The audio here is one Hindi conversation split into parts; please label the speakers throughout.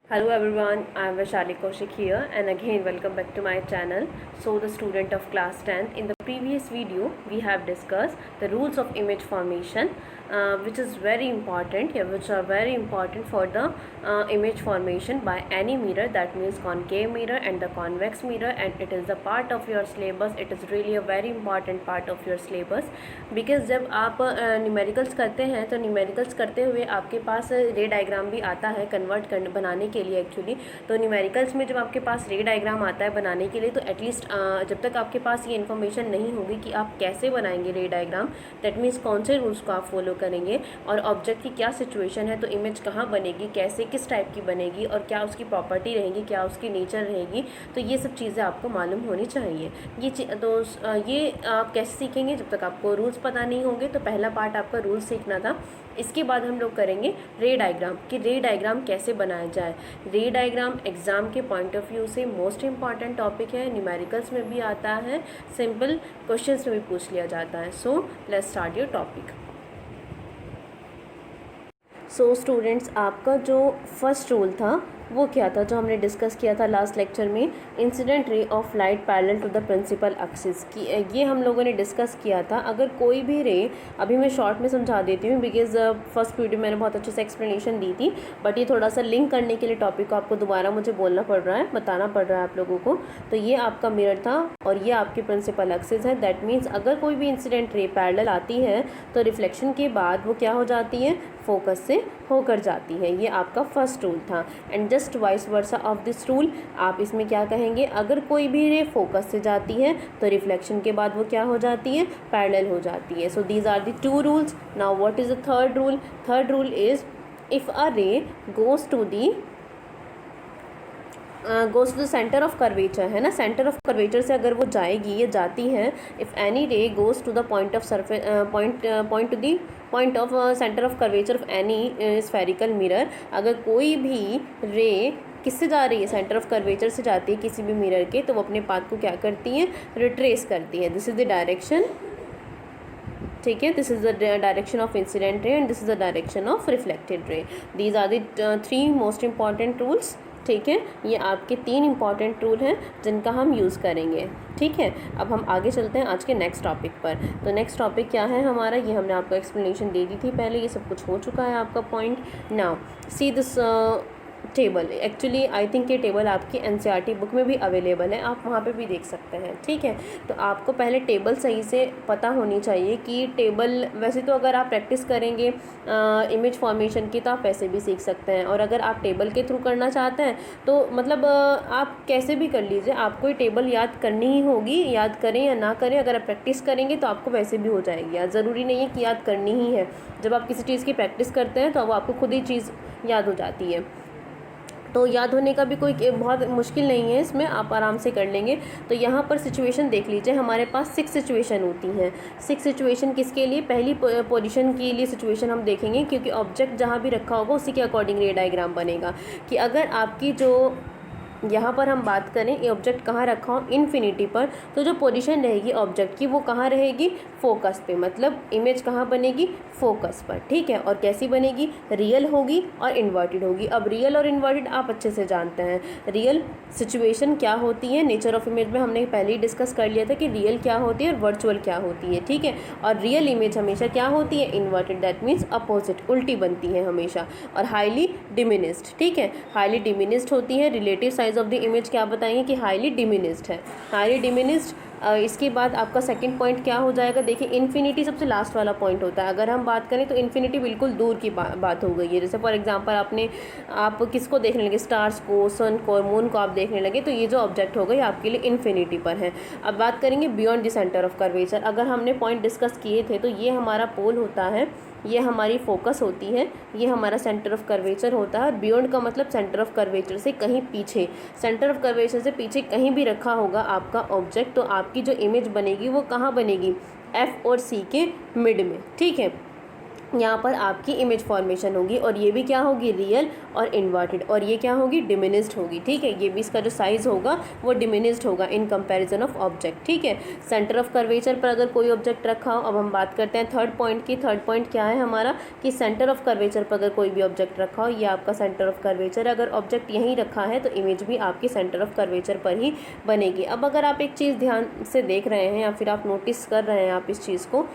Speaker 1: Hello everyone, I am Vaishali Kaushik here and again welcome back to my channel. So the student of class 10th, in the previous video we have discussed the rules of image formation which is very important here, which are very important for the image formation by any mirror, that means concave mirror and the convex mirror, and it is a part of your syllabus. It is really a very important part of your syllabus because जब आप न्यूमेरिकल्स करते हैं तो न्यूमेरिकल्स करते हुए आपके पास रे डायग्राम भी आता है कन्वर्ट करने बनाने के लिए एक्चुअली। तो न्यूमेरिकल्स में जब आपके पास रे डायग्राम आता है बनाने के लिए तो एटलीस्ट जब तक आपके पास ये इन्फॉर्मेशन नहीं होगी कि आप कैसे बनाएंगे रे डायग्राम, दैट मीन्स कौन से रूल्स को आप फॉलो करेंगे और ऑब्जेक्ट की क्या सिचुएशन है, तो इमेज कहाँ बनेगी, कैसे किस टाइप की बनेगी और क्या उसकी प्रॉपर्टी रहेगी, क्या उसकी नेचर रहेगी, तो ये सब चीज़ें आपको मालूम होनी चाहिए। ये आप कैसे सीखेंगे जब तक आपको रूल्स पता नहीं होंगे। तो पहला पार्ट आपका रूल्स सीखना था। इसके बाद हम लोग करेंगे रे डायग्राम कि रे डायग्राम कैसे बनाया जाए। रे डायग्राम एग्ज़ाम के पॉइंट ऑफ व्यू से मोस्ट इम्पॉर्टेंट टॉपिक है, न्यूमेरिकल्स में भी आता है, सिंपल क्वेश्चंस में भी पूछ लिया जाता है। So let's start your topic. So students, आपका जो फर्स्ट रूल था वो क्या था जो हमने डिस्कस किया था लास्ट लेक्चर में, incident ray of light parallel to the principal axis की ये हम लोगों ने डिस्कस किया था। अगर कोई भी रे, अभी मैं शॉर्ट में समझा देती हूँ बिकॉज फर्स्ट वीडियो मैंने बहुत अच्छे से एक्सप्लेनेशन दी थी, बट ये थोड़ा सा लिंक करने के लिए टॉपिक को आपको दोबारा मुझे बोलना पड़ रहा है, बताना पड़ रहा है आप लोगों को। तो ये आपका मिरर था और ये आपकी प्रिंसिपल एक्सिस है। दैट मीन्स अगर कोई भी इंसिडेंट रे पैरेलल आती है तो रिफ्लेक्शन के बाद वो क्या हो जाती है, फोकस से होकर जाती है। ये आपका फर्स्ट रूल था। And just vice versa of this rule, आप इसमें क्या कहेंगे, अगर कोई भी रे फोकस से जाती है तो रिफ्लेक्शन के बाद वो क्या हो जाती है, पैरेलल हो जाती है। So these are the two rules. Now what is the third rule? Third rule is if a ray goes to the centre of curvature, है ना, सेंटर ऑफ कर्वेचर से अगर वो जाएगी, ये जाती है, if any ray goes to the point of surface point to the point of centre of curvature of any spherical mirror, अगर कोई भी रे किससे जा रही है, सेंटर ऑफ कर्वेचर से जाती है किसी भी मिरर के, तो वो अपने पाथ को क्या करती है, रिट्रेस करती है। दिस इज़ द डायरेक्शन, ठीक है, this is the direction of incident ray and this is the direction of reflected ray. These are the three most important rules, ठीक है। ये आपके तीन इंपॉर्टेंट रूल हैं जिनका हम यूज़ करेंगे, ठीक है। अब हम आगे चलते हैं आज के नेक्स्ट टॉपिक पर। तो नेक्स्ट टॉपिक क्या है हमारा, ये हमने आपको एक्सप्लेनेशन दे दी थी पहले, ये सब कुछ हो चुका है आपका point. Now see this table, actually I think ये टेबल आपकी एनसीईआरटी बुक में भी अवेलेबल है, आप वहाँ पे भी देख सकते हैं, ठीक है। तो आपको पहले टेबल सही से पता होनी चाहिए कि टेबल, वैसे तो अगर आप प्रैक्टिस करेंगे इमेज फॉर्मेशन की तो आप वैसे भी सीख सकते हैं, और अगर आप टेबल के थ्रू करना चाहते हैं तो मतलब आप कैसे भी कर लीजिए, आपको ये टेबल याद करनी ही होगी, याद करें या ना करें, अगर आप प्रैक्टिस करेंगे तो आपको वैसे भी हो जाएगी याद, ज़रूरी नहीं है कि याद करनी ही है। जब आप किसी चीज़ की प्रैक्टिस करते हैं तो वो आपको खुद ही चीज़ याद हो जाती है, तो याद होने का भी कोई बहुत मुश्किल नहीं है, इसमें आप आराम से कर लेंगे। तो यहाँ पर सिचुएशन देख लीजिए, हमारे पास 6 सिचुएशन होती हैं। 6 सिचुएशन किसके लिए, पहली पोजीशन के लिए सिचुएशन हम देखेंगे, क्योंकि ऑब्जेक्ट जहाँ भी रखा होगा उसी के अकॉर्डिंग रे डायग्राम बनेगा। कि अगर आपकी जो यहाँ पर हम बात करें ये ऑब्जेक्ट कहाँ रखा हो, इन्फिनिटी पर, तो जो पोजीशन रहेगी ऑब्जेक्ट की वो कहाँ रहेगी, फोकस पे, मतलब इमेज कहाँ बनेगी, फोकस पर, ठीक है। और कैसी बनेगी, रियल होगी और इन्वर्टेड होगी। अब रियल और इन्वर्टेड आप अच्छे से जानते हैं, रियल सिचुएशन क्या होती है, नेचर ऑफ इमेज में हमने पहले ही डिस्कस कर लिया था कि रियल क्या होती है और वर्चुअल क्या होती है, ठीक है। और रियल इमेज हमेशा क्या होती है, इन्वर्टेड, दैट मीन्स अपोजिट, उल्टी बनती है हमेशा, और हाईली डिमिनिस्ड, ठीक है, हाईली डिमिनिस्ड होती है। Relative size of the image क्या बताएंगे कि हाईली डिमिनिस्ड है, हाईली डिमिनिस्ड। इसके बाद आपका सेकंड पॉइंट क्या हो जाएगा, देखिए इन्फिनिटी सबसे लास्ट वाला पॉइंट होता है। अगर हम बात करें तो इन्फिनिटी बिल्कुल दूर की बात हो गई है। जैसे फॉर एग्जांपल आप किसको देखने लगे, स्टार्स को, सन को, मून को आप देखने लगे, तो ये जो ऑब्जेक्ट हो गई आपके लिए इन्फिनिटी पर है। अब बात करेंगे beyond the centre of curvature. अगर हमने पॉइंट डिस्कस किए थे तो ये हमारा पोल होता है, ये हमारी फोकस होती है, ये हमारा सेंटर ऑफ कर्वेचर होता है। और बियॉन्ड का मतलब सेंटर ऑफ कर्वेचर से कहीं पीछे, सेंटर ऑफ कर्वेचर से पीछे कहीं भी रखा होगा आपका ऑब्जेक्ट, तो आपकी जो इमेज बनेगी वो कहाँ बनेगी, एफ और सी के मिड में, ठीक है। यहाँ पर आपकी इमेज फॉर्मेशन होगी और ये भी क्या होगी, रियल और इन्वर्टेड, और ये क्या होगी, डिमिनिस्ड होगी। ठीक है, ये भी इसका जो साइज़ होगा वो डिमिनिस्ड होगा इन कंपैरिजन ऑफ ऑब्जेक्ट। ठीक है, सेंटर ऑफ कर्वेचर पर अगर कोई ऑब्जेक्ट रखा हो, अब हम बात करते हैं थर्ड पॉइंट की। थर्ड पॉइंट क्या है हमारा कि सेंटर ऑफ कर्वेचर पर अगर कोई भी ऑब्जेक्ट रखा हो, ये आपका सेंटर ऑफ कर्वेचर, अगर ऑब्जेक्ट यहीं रखा है तो इमेज भी आपकी सेंटर ऑफ कर्वेचर पर ही बनेगी। अब अगर आप एक चीज़ ध्यान से देख रहे हैं या फिर आप नोटिस कर रहे हैं, आप इस चीज़ को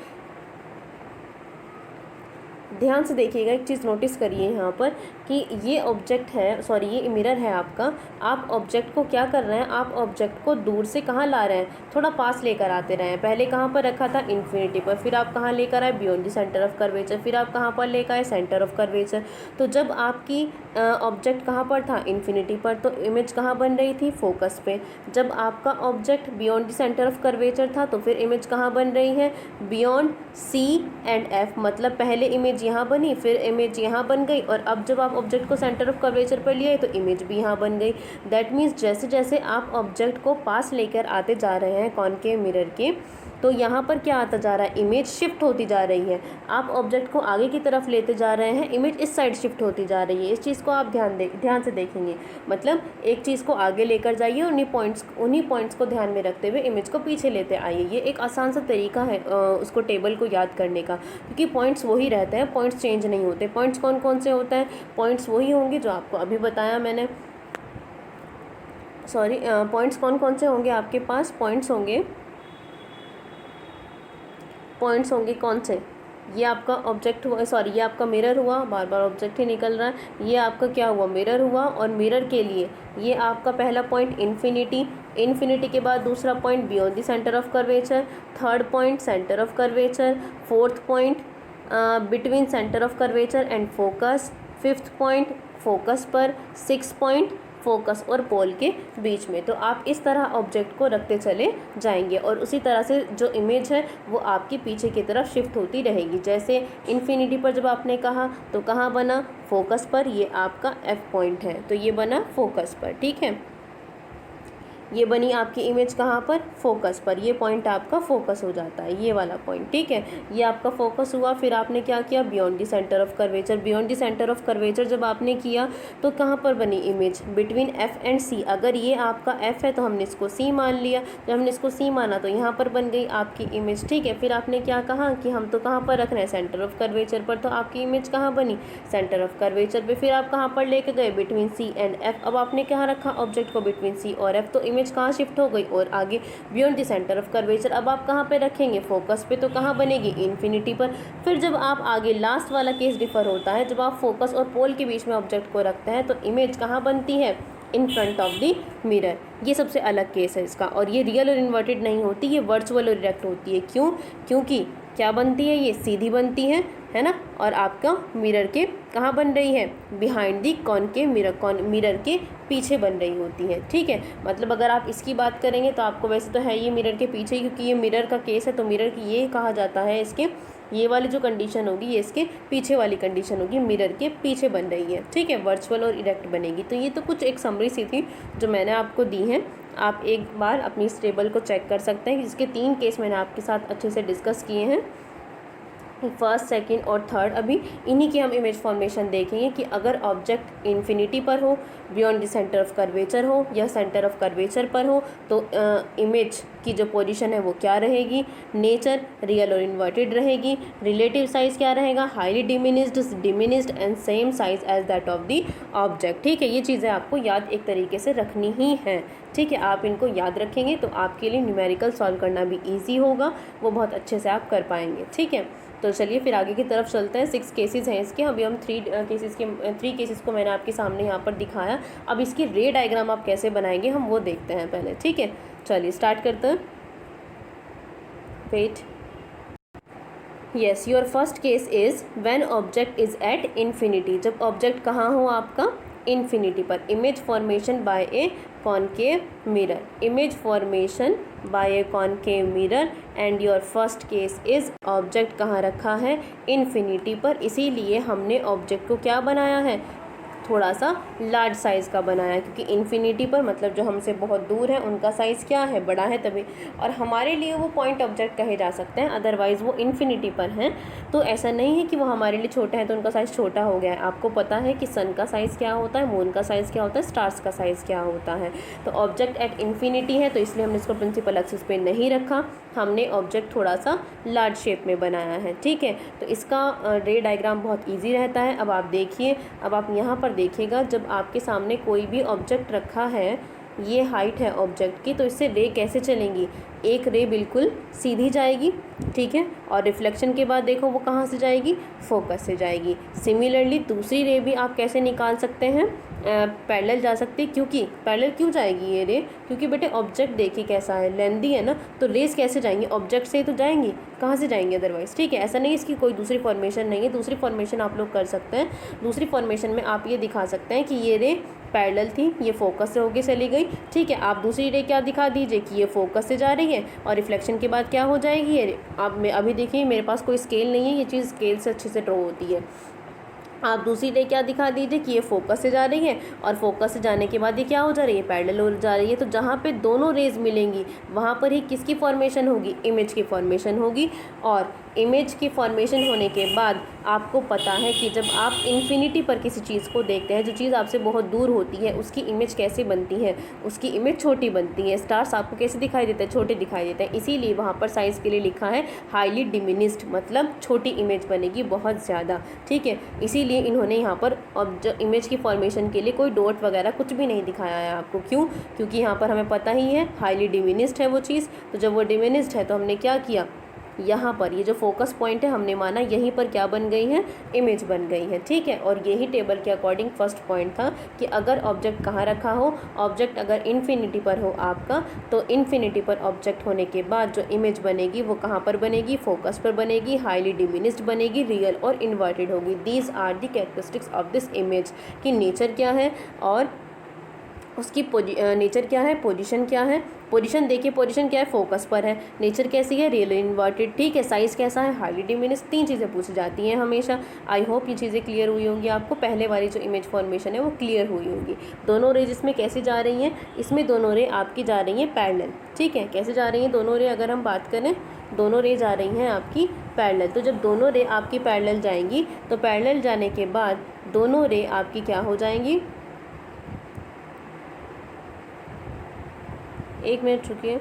Speaker 1: ध्यान से देखिएगा, एक चीज़ नोटिस करिए यहाँ पर कि ये ऑब्जेक्ट है, सॉरी ये मिरर है आपका। आप ऑब्जेक्ट को क्या कर रहे हैं, आप ऑब्जेक्ट को दूर से कहाँ ला रहे हैं, थोड़ा पास लेकर आते रहे हैं। पहले कहाँ पर रखा था, इन्फिनिटी पर, फिर आप कहाँ लेकर आए, beyond the centre of curvature, फिर आप कहाँ पर लेकर आए, सेंटर ऑफ कर्वेचर। तो जब आपकी ऑब्जेक्ट कहाँ पर था, इन्फिनिटी पर, तो इमेज कहाँ बन रही थी, फोकस पे। जब आपका object beyond the centre of curvature था तो फिर इमेज कहाँ बन रही है, बियॉन्ड सी एंड एफ, मतलब पहले इमेज यहाँ बनी, फिर इमेज यहाँ बन गई, और अब जब आप ऑब्जेक्ट को सेंटर ऑफ कर्वेचर पर लिए तो इमेज भी यहाँ बन गई। दैट मीन्स जैसे जैसे आप ऑब्जेक्ट को पास लेकर आते जा रहे हैं कॉनकेव मिरर के, तो यहाँ पर क्या आता जा रहा है, इमेज शिफ्ट होती जा रही है। आप ऑब्जेक्ट को आगे की तरफ लेते जा रहे हैं, इमेज इस साइड शिफ्ट होती जा रही है। इस चीज़ को आप ध्यान से देखेंगे, मतलब एक चीज़ को आगे लेकर जाइए, उन्हीं पॉइंट्स को ध्यान में रखते हुए इमेज को पीछे लेते आइए। ये एक आसान सा तरीका है उसको टेबल को याद करने का, क्योंकि पॉइंट्स वही रहते हैं, पॉइंट्स चेंज नहीं होते। पॉइंट्स कौन कौन से होते हैं, पॉइंट्स वही होंगे जो आपको अभी बताया मैंने, सॉरी पॉइंट्स कौन कौन से होंगे आपके पास, पॉइंट्स होंगे कौन से, ये आपका ऑब्जेक्ट हुआ, सॉरी ये आपका मिरर हुआ, बार बार ऑब्जेक्ट ही निकल रहा है, ये आपका क्या हुआ, मिरर हुआ। और मिरर के लिए ये आपका पहला पॉइंट इन्फिनिटी के बाद दूसरा point beyond the centre of curvature, third point centre of curvature, fourth point between centre of curvature and focus, fifth point focus पर, सिक्स पॉइंट फोकस और पोल के बीच में। तो आप इस तरह ऑब्जेक्ट को रखते चले जाएंगे और उसी तरह से जो इमेज है वो आपकी पीछे की तरफ शिफ्ट होती रहेगी। जैसे इन्फिनिटी पर जब आपने कहा तो कहाँ बना, फोकस पर, ये आपका एफ पॉइंट है, तो ये बना फोकस पर। ठीक है, ये बनी आपकी इमेज कहाँ पर, फोकस पर, ये पॉइंट आपका फोकस हो जाता है, ये वाला पॉइंट। ठीक है, ये आपका फोकस हुआ। फिर आपने क्या किया, beyond the centre of curvature. Beyond the centre of curvature जब आपने किया तो कहाँ पर बनी इमेज, बिटवीन एफ एंड सी। अगर ये आपका एफ है तो हमने इसको सी मान लिया, जब हमने इसको सी माना तो यहाँ पर बन गई आपकी इमेज। ठीक है, फिर आपने क्या कहा कि हम तो कहाँ पर रख रहे हैं, सेंटर ऑफ कर्वेचर पर, तो आपकी इमेज कहाँ बनी, सेंटर ऑफ कर्वेचर पर। फिर आप कहाँ पर लेके गए, बिटवीन सी एंड एफ। अब आपने कहाँ रखा ऑब्जेक्ट को, बिटवीन सी और एफ, तो इमेज कहाँ शिफ्ट हो गई, और आगे beyond the centre of curvature. अब आप कहाँ पे रखेंगे, फोकस पे, तो कहाँ बनेगी, इन्फिनिटी पर। फिर जब आप आगे लास्ट वाला केस डिफर होता है, जब आप फोकस और पोल के बीच में ऑब्जेक्ट को रखते हैं तो इमेज कहाँ बनती है, in front of the mirror. ये सबसे अलग केस है इसका, और ये रियल और इन्वर्टेड नहीं होती, ये वर्चुअल और इरेक्ट होती है। क्यों, क्योंकि क्या बनती है, ये सीधी बनती है ना, और आपका मिरर के कहाँ बन रही है, behind the concave mirror, mirror के पीछे बन रही होती है। ठीक है, मतलब अगर आप इसकी बात करेंगे तो आपको वैसे तो है ये मिरर के पीछे, क्योंकि ये मिरर का केस है तो मिरर की ये कहा जाता है, इसके ये वाली जो कंडीशन होगी ये इसके पीछे वाली कंडीशन होगी, मिरर के पीछे बन रही है। ठीक है, वर्चुअल और इरेक्ट बनेगी। तो ये तो कुछ एक समरी सी थी जो मैंने आपको दी है, आप एक बार अपनी इस टेबल को चेक कर सकते हैं, जिसके 3 केस मैंने आपके साथ अच्छे से डिस्कस किए हैं, फर्स्ट, सेकंड और थर्ड। अभी इन्हीं की हम इमेज फॉर्मेशन देखेंगे कि अगर ऑब्जेक्ट इन्फिनिटी पर हो, beyond the centre of curvature हो, या सेंटर ऑफ कर्वेचर पर हो, तो इमेज की जो पोजीशन है वो क्या रहेगी, नेचर रियल और इन्वर्टेड रहेगी, रिलेटिव साइज क्या रहेगा, highly diminished and same size as that of the object. ठीक है, ये चीज़ें आपको याद एक तरीके से रखनी ही हैं। ठीक है, आप इनको याद रखेंगे तो आपके लिए न्यूमेरिकल सॉल्व करना भी ईजी होगा, वो बहुत अच्छे से आप कर पाएंगे। ठीक है, तो चलिए फिर आगे की तरफ चलते हैं। 6 केसेस हैं इसके, अभी हम 3 केसेस को मैंने आपके सामने यहाँ पर दिखाया। अब इसकी रे डायग्राम आप कैसे बनाएंगे हम वो देखते हैं पहले। ठीक है, चलिए स्टार्ट करते हैं। Wait, yes, your first case is when object is at infinity. जब ऑब्जेक्ट कहाँ हो आपका, इन्फिनिटी पर। Image formation by a concave mirror, image formation by a concave mirror, and your first case is object कहाँ रखा है, इन्फिनिटी पर। इसीलिए हमने ऑब्जेक्ट को क्या बनाया है, थोड़ा सा लार्ज साइज़ का बनाया, क्योंकि इन्फिनिटी पर मतलब जो हमसे बहुत दूर है उनका साइज़ क्या है, बड़ा है तभी, और हमारे लिए वो पॉइंट ऑब्जेक्ट कहे जा सकते हैं, अदरवाइज़ वो इन्फिनिटी पर हैं। तो ऐसा नहीं है कि वो हमारे लिए छोटे हैं तो उनका साइज़ छोटा हो गया है। आपको पता है कि सन का साइज़ क्या होता है, मून का साइज़ क्या होता है, स्टार्स का साइज़ क्या होता है। तो ऑब्जेक्ट एट इन्फिनिटी है तो इसलिए हमने इसको प्रिंसिपल एक्सिस पे नहीं रखा, हमने ऑब्जेक्ट थोड़ा सा लार्ज शेप में बनाया है। ठीक है, तो इसका रे डायग्राम बहुत ईजी रहता है। अब आप देखिए, अब आप यहाँ पर देखिएगा, जब आपके सामने कोई भी ऑब्जेक्ट रखा है, ये हाइट है ऑब्जेक्ट की, तो इससे रे कैसे चलेंगी, एक रे बिल्कुल सीधी जाएगी, ठीक है, और रिफ्लेक्शन के बाद देखो वो कहाँ से जाएगी, फोकस से जाएगी। सिमिलरली दूसरी रे भी आप कैसे निकाल सकते हैं, पैरेलल जा सकती है, क्योंकि पैरेलल क्यों जाएगी ये रे, क्योंकि बेटे ऑब्जेक्ट देखिए कैसा है, लेंदी है ना, तो रेस कैसे जाएंगी, ऑब्जेक्ट से ही तो जाएंगी, कहाँ से जाएंगे अदरवाइज। ठीक है, ऐसा नहीं है इसकी कोई दूसरी फॉर्मेशन नहीं है, दूसरी फॉर्मेशन आप लोग कर सकते हैं। दूसरी फॉर्मेशन में आप ये दिखा सकते हैं कि ये रे पैरेलल थी, ये फोकस से होके चली गई। ठीक है, आप दूसरी रे क्या दिखा दीजिए कि ये फोकस से जा रही है और रिफ्लेक्शन के बाद क्या हो जाएगी ये रे। आप मैं अभी देखिए मेरे पास कोई स्केल नहीं है, ये चीज़ स्केल से अच्छे से ड्रॉ होती है। आप दूसरी रे क्या दिखा दीजिए कि ये फोकस से जा रही है और फोकस से जाने के बाद ये क्या हो जा रही है, पैरेलल हो जा रही है। तो जहाँ पे दोनों रेज मिलेंगी वहाँ पर ही किसकी फॉर्मेशन होगी, इमेज की फॉर्मेशन होगी। और इमेज की फॉर्मेशन होने के बाद आपको पता है कि जब आप इन्फिनिटी पर किसी चीज़ को देखते हैं, जो चीज़ आपसे बहुत दूर होती है उसकी इमेज कैसे बनती है, उसकी इमेज छोटी बनती है। स्टार्स आपको कैसे दिखाई देते हैं, छोटे दिखाई देते हैं, इसीलिए वहाँ पर साइज़ के लिए लिखा है हाईली डिमिनिस्ड, मतलब छोटी इमेज बनेगी बहुत ज़्यादा। ठीक है, इसीलिए इन्होंने यहाँ पर इमेज की फॉर्मेशन के लिए कोई डॉट वगैरह कुछ भी नहीं दिखाया है आपको। क्यों, क्योंकि यहाँ पर हमें पता ही है हाईली डिमिनिस्ड है वो चीज़। तो जब वो डिमिनिस्ड है तो हमने क्या किया, यहाँ पर ये जो फोकस पॉइंट है हमने माना यहीं पर क्या बन गई है, इमेज बन गई है। ठीक है, और यही टेबल के अकॉर्डिंग फर्स्ट पॉइंट था कि अगर ऑब्जेक्ट कहाँ रखा हो, ऑब्जेक्ट अगर इन्फिनिटी पर हो आपका, तो इन्फिनिटी पर ऑब्जेक्ट होने के बाद जो इमेज बनेगी वो कहाँ पर बनेगी, फोकस पर बनेगी, हाईली डिमिनिस्ड बनेगी, रियल और इन्वर्टेड होगी। These are the characteristics of this image, कि नेचर क्या है और उसकी नेचर क्या है, पोजीशन क्या है। पोजीशन देखिए, पोजीशन क्या है, फोकस पर है। नेचर कैसी है, रियल इन्वर्टेड। ठीक है, साइज़ कैसा है, हाईली डिमिनिस्ड। 3 चीज़ें पूछी जाती हैं हमेशा। आई होप ये चीज़ें क्लियर हुई होंगी आपको। पहले वाली जो इमेज फॉर्मेशन है वो क्लियर हुई होगी। दोनों रे जिसमें कैसी जा रही हैं, इसमें दोनों रे आपकी जा रही हैं पैरेलल। ठीक है, कैसे जा रही हैं दोनों रे, अगर हम बात करें, दोनों रे जा रही हैं आपकी पैरेलल। तो जब दोनों रे आपकी पैरेलल जाएंगी तो पैरेलल जाने के बाद दोनों रे आपकी क्या हो जाएंगी, एक मिनट रुकिए,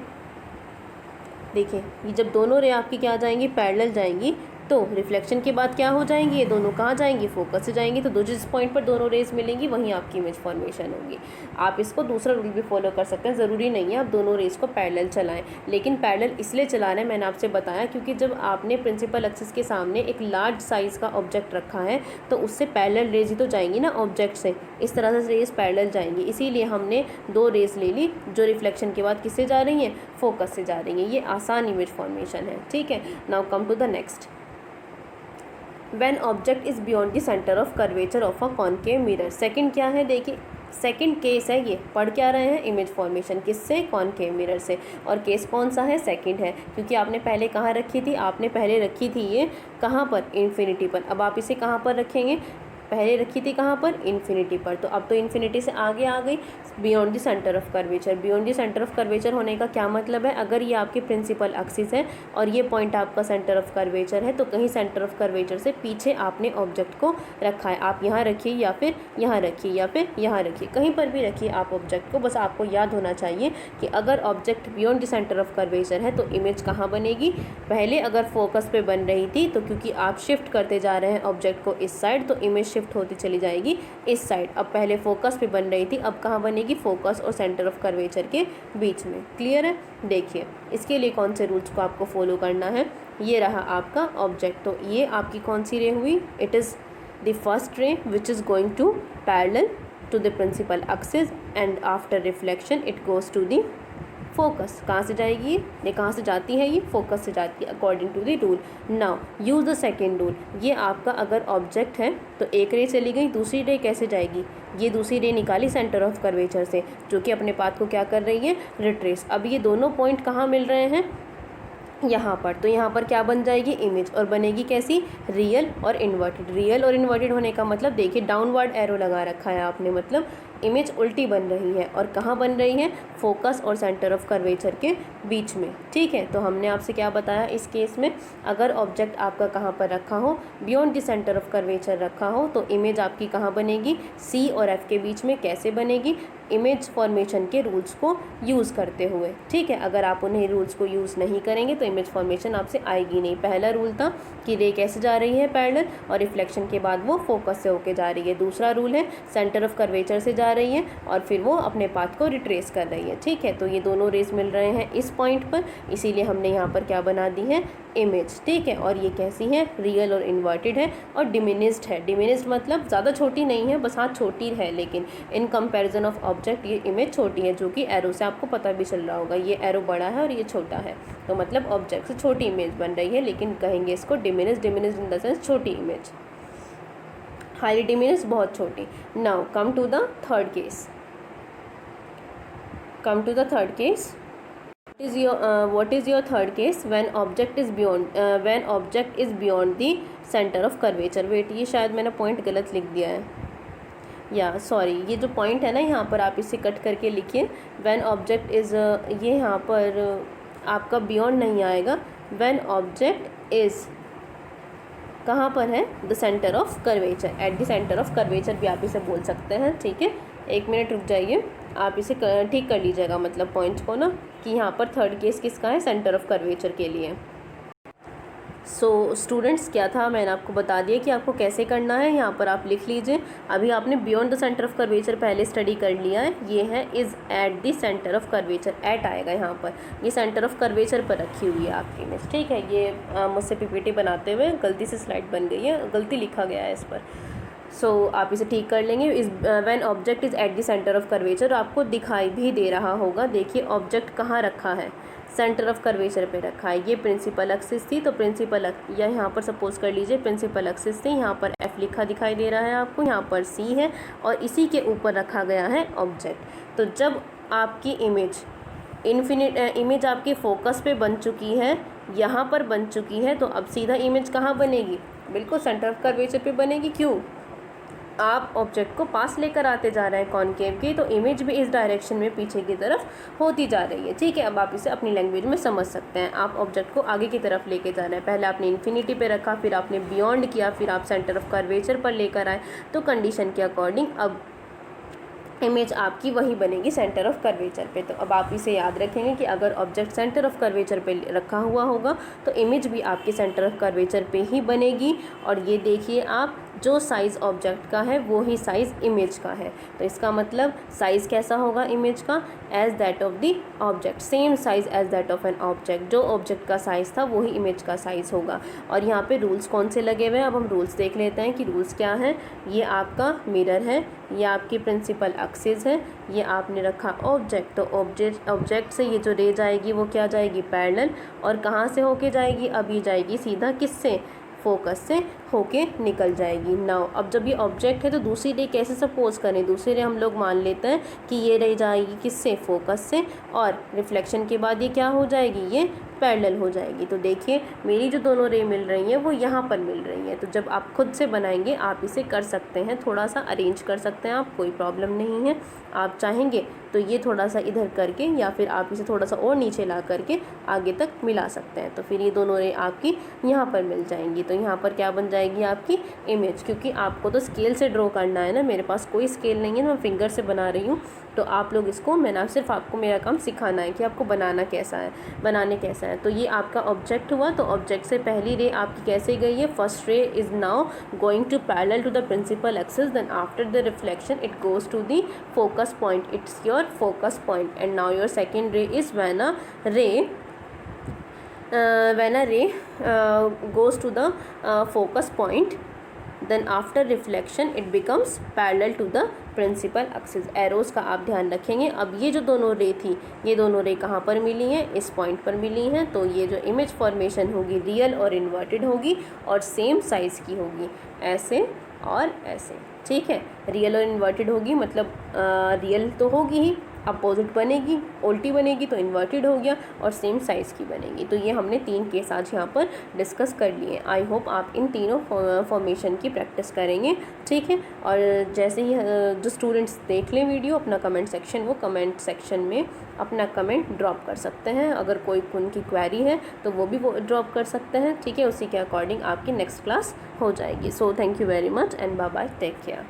Speaker 1: देखिए ये जब दोनों रे आपकी क्या जाएंगी, पैरेलल जाएंगी, तो रिफ्लेक्शन के बाद क्या हो जाएंगी, ये दोनों कहाँ जाएंगी, फोकस से जाएंगी। तो जिस पॉइंट पर दोनों रेज मिलेंगी वहीं आपकी इमेज फॉर्मेशन होगी। आप इसको दूसरा रूल भी फॉलो कर सकते हैं, ज़रूरी नहीं है आप दोनों रेज को पैरेलल चलाएं, लेकिन पैरेलल इसलिए चला रहे हैं मैंने आपसे बताया, क्योंकि जब आपने प्रिंसिपल एक्सिस के सामने एक लार्ज साइज़ का ऑब्जेक्ट रखा है तो उससे पैरेलल रेज ही तो जाएंगी ना ऑब्जेक्ट से, इस तरह से रेज पैरेलल जाएंगी। इसीलिए हमने 2 रेज ले ली जो रिफ्लेक्शन के बाद किससे जा रही हैं, फोकस से जा रही हैं। ये आसान इमेज फॉर्मेशन है। ठीक है, now come to the next. When object is beyond the center of curvature of a concave mirror, second क्या है, देखिए सेकंड केस है, ये पढ़ क्या रहे हैं, इमेज फॉर्मेशन किससे, कॉनकेव मिरर से। और केस कौन सा है, सेकंड है, क्योंकि आपने पहले कहाँ रखी थी, आपने पहले रखी थी ये कहाँ पर, इन्फिनिटी पर। अब आप इसे कहाँ पर रखेंगे, पहले रखी थी कहाँ पर, इन्फिनिटी पर। तो अब तो इन्फिनिटी से आगे आ गई, beyond the centre of curvature. Beyond the centre of curvature होने का क्या मतलब है, अगर ये आपकी प्रिंसिपल एक्सिस है और ये पॉइंट आपका सेंटर ऑफ कर्वेचर है, तो कहीं सेंटर ऑफ कर्वेचर से पीछे आपने ऑब्जेक्ट को रखा है। आप यहाँ रखिए या फिर यहाँ रखिए या फिर यहाँ रखिए, कहीं पर भी रखिए आप ऑब्जेक्ट को। बस आपको याद होना चाहिए कि अगर object beyond the centre of curvature है तो इमेज कहाँ बनेगी, पहले अगर फोकस पे बन रही थी तो क्योंकि आप शिफ्ट करते जा रहे हैं ऑब्जेक्ट को इस साइड, तो इमेज शिफ्ट होती चली जाएगी इस साइड। अब पहले फोकस पे बन रही थी, अब कहाँ बनेगी, फोकस और सेंटर ऑफ कर्वेचर के बीच में। क्लियर है, देखिए इसके लिए कौन से रूल्स को आपको फॉलो करना है। ये रहा आपका ऑब्जेक्ट, तो ये आपकी कौन सी रे हुई, it is the first ray which is going to parallel to the principal axis and after reflection it goes to the focus. कहाँ से जाएगी ये कहाँ से जाती है, ये फोकस से जाती है according to the rule. Now use the second rule. ये आपका अगर ऑब्जेक्ट है तो एक रे चली गई, दूसरी रे कैसे जाएगी, ये दूसरी रे निकाली सेंटर ऑफ कर्वेचर से, जो कि अपने पाथ को क्या कर रही है, रिट्रेस। अब ये दोनों पॉइंट कहाँ मिल रहे हैं, यहाँ पर, तो यहाँ पर क्या बन जाएगी इमेज, और बनेगी कैसी, रियल और इन्वर्टेड। रियल और इन्वर्टेड होने का मतलब देखिए डाउनवर्ड एरो लगा रखा है आपने, मतलब इमेज उल्टी बन रही है, और कहाँ बन रही है, फोकस और सेंटर ऑफ कर्वेचर के बीच में। ठीक है, तो हमने आपसे क्या बताया इस केस में, अगर ऑब्जेक्ट आपका कहाँ पर रखा हो, beyond the centre of curvature रखा हो, तो इमेज आपकी कहाँ बनेगी, सी और एफ के बीच में। कैसे बनेगी, इमेज फॉर्मेशन के रूल्स को यूज़ करते हुए। ठीक है, अगर आप उन्हें रूल्स को यूज़ नहीं करेंगे तो इमेज फॉर्मेशन आपसे आएगी नहीं। पहला रूल था कि रे कैसे जा रही है, पैरेलल, और रिफ्लेक्शन के बाद वो फोकस से होके जा रही है। दूसरा रूल है सेंटर ऑफ कर्वेचर से जा रही है और फिर वो अपने पाथ को रिट्रेस कर रही है। ठीक है, तो ये दोनों रेस मिल रहे हैं इस पॉइंट पर, इसीलिए हमने यहाँ पर क्या बना दी है, इमेज। ठीक है, और ये कैसी है, रियल और इन्वर्टेड है और डिमिनिस्ड है। डिमिनिस्ड मतलब ज़्यादा छोटी नहीं है, बस हाँ छोटी है, लेकिन इन कंपैरिजन ऑफ ऑब्जेक्ट ये इमेज छोटी है, जो कि एरो से आपको पता भी चल रहा होगा। ये एरो बड़ा है और ये छोटा है, तो मतलब ऑब्जेक्ट से छोटी इमेज बन रही है, लेकिन कहेंगे इसको diminished. Diminished in the sense छोटी इमेज, हाईली डिमिनिस्ड बहुत छोटी। Now come to the third case. Come to the third case, what is your third case when object is beyond the center of curvature। Wait, ये शायद मैंने पॉइंट गलत लिख दिया है, या सॉरी, ये जो पॉइंट है ना यहाँ पर आप इसे कट करके लिखिए। when object is ये यहाँ पर आपका बियॉन्ड नहीं आएगा, when object is कहाँ पर है, the centre of curvature, eight the centre of curvature भी आप इसे बोल सकते हैं। ठीक है, एक मिनट रुक जाइए, आप इसे ठीक कर लीजिएगा, मतलब पॉइंट्स को ना, कि यहाँ पर थर्ड केस किसका है, सेंटर ऑफ कर्वेचर के लिए। सो स्टूडेंट्स, क्या था, मैंने आपको बता दिया कि आपको कैसे करना है। यहाँ पर आप लिख लीजिए, अभी आपने beyond the centre of curvature पहले स्टडी कर लिया है। ये है is at the centre of curvature, at आएगा यहाँ पर, ये सेंटर ऑफ कर्वेचर पर रखी हुई है आपकी इमेज। ठीक है, ये मुझसे पीपीटी बनाते हुए गलती से स्लाइड बन गई है, गलती लिखा गया है इस पर। सो आप इसे ठीक कर लेंगे। इस when object is at the centre of curvature, आपको दिखाई भी दे रहा होगा, देखिए ऑब्जेक्ट कहाँ रखा है, सेंटर ऑफ कर्वेचर पे रखा है। ये प्रिंसिपल एक्सिस थी, तो प्रिंसिपल या यहाँ पर सपोज कर लीजिए प्रिंसिपल एक्सिस थी, यहाँ पर एफ लिखा दिखाई दे रहा है आपको, यहाँ पर सी है, और इसी के ऊपर रखा गया है ऑब्जेक्ट। तो जब आपकी इमेज आपके फोकस पे बन चुकी है, यहाँ पर बन चुकी है, तो अब सीधा इमेज कहाँ बनेगी, बिल्कुल सेंटर ऑफ कर्वेचर पे बनेगी। क्यों, आप ऑब्जेक्ट को पास लेकर आते जा रहे हैं कॉनकेव की, तो इमेज भी इस डायरेक्शन में पीछे की तरफ होती जा रही है। ठीक है, अब आप इसे अपनी लैंग्वेज में समझ सकते हैं। आप ऑब्जेक्ट को आगे की तरफ लेके जा रहे हैं, पहले आपने इन्फिनिटी पे रखा, फिर आपने बियॉन्ड किया, फिर आप सेंटर ऑफ कर्वेचर पर लेकर आए, तो कंडीशन के अकॉर्डिंग अब इमेज आपकी वही बनेगी सेंटर ऑफ कर्वेचर पे। तो अब आप इसे याद रखेंगे कि अगर ऑब्जेक्ट सेंटर ऑफ कर्वेचर पे रखा हुआ होगा तो इमेज भी आपकी सेंटर ऑफ कर्वेचर पे ही बनेगी। और ये देखिए आप, जो साइज़ ऑब्जेक्ट का है वो ही साइज़ इमेज का है, तो इसका मतलब साइज़ कैसा होगा इमेज का, as that of the object, same size as that of an object. जो ऑब्जेक्ट का साइज़ था वही इमेज का साइज़ होगा। और यहाँ पे रूल्स कौन से लगे हुए हैं, अब हम रूल्स देख लेते हैं कि रूल्स क्या हैं। ये आपका मिरर है, ये आपकी प्रिंसिपल एक्सिस है, ये आपने रखा ऑब्जेक्ट, तो ऑब्जेक्ट से ये जो रे जाएगी वो क्या जाएगी, पैरेलल, और कहाँ से होके जाएगी, अब ये जाएगी सीधा किससे, फोकस से होके निकल जाएगी। नाउ अब जब ये ऑब्जेक्ट है तो दूसरी रे कैसे सपोज करें, दूसरी रे हम लोग मान लेते हैं कि ये रे जाएगी किससे, फोकस से, और रिफ्लेक्शन के बाद ये क्या हो जाएगी, ये पैरेलल हो जाएगी। तो देखिए मेरी जो दोनों रे मिल रही हैं वो यहाँ पर मिल रही हैं। तो जब आप खुद से बनाएंगे आप इसे कर सकते हैं, थोड़ा सा अरेंज कर सकते हैं आप, कोई प्रॉब्लम नहीं है। आप चाहेंगे तो ये थोड़ा सा इधर करके, या फिर आप इसे थोड़ा सा और नीचे ला करके आगे तक मिला सकते हैं, तो फिर ये दोनों रे आपकी यहाँ पर मिल जाएंगी। तो यहाँ पर क्या बन जाएगी आपकी इमेज, क्योंकि आपको तो स्केल से ड्रॉ करना है ना, मेरे पास कोई स्केल नहीं है, मैं फिंगर से बना रही हूँ। तो आप लोग इसको, मैंने सिर्फ आपको मेरा काम सिखाना है कि आपको बनाने कैसा है। तो ये आपका ऑब्जेक्ट हुआ, तो ऑब्जेक्ट से पहली रे आपकी कैसे गई है, first ray is now going to parallel to the principal axis, then after the reflection it goes to the focus point, it's your focus point, and now your second ray is when a ray goes to the focus point, then after reflection it becomes parallel to the principal axis। Arrows का आप ध्यान रखेंगे। अब ये जो दोनों रे थी, ये दोनों रे कहाँ पर मिली हैं, इस पॉइंट पर मिली हैं, तो ये जो इमेज फॉर्मेशन होगी रियल और इन्वर्टेड होगी और सेम साइज़ की होगी, ऐसे और ऐसे। ठीक है, रियल और इन्वर्टेड होगी, मतलब रियल तो होगी ही अपोजिट बनेगी, उल्टी बनेगी तो इन्वर्टेड हो गया, और सेम साइज़ की बनेगी। तो ये हमने 3 केस आज यहाँ पर डिस्कस कर लिए। आई होप आप इन तीनों फॉर्मेशन की प्रैक्टिस करेंगे, ठीक है। और जैसे ही जो स्टूडेंट्स देख लें वीडियो, अपना कमेंट सेक्शन, वो कमेंट सेक्शन में अपना कमेंट ड्रॉप कर सकते हैं। अगर कोई उनकी क्वेरी है तो वो भी वो ड्रॉप कर सकते हैं, ठीक है। उसी के अकॉर्डिंग आपकी नेक्स्ट क्लास हो जाएगी। So thank you very much and bye bye, take care.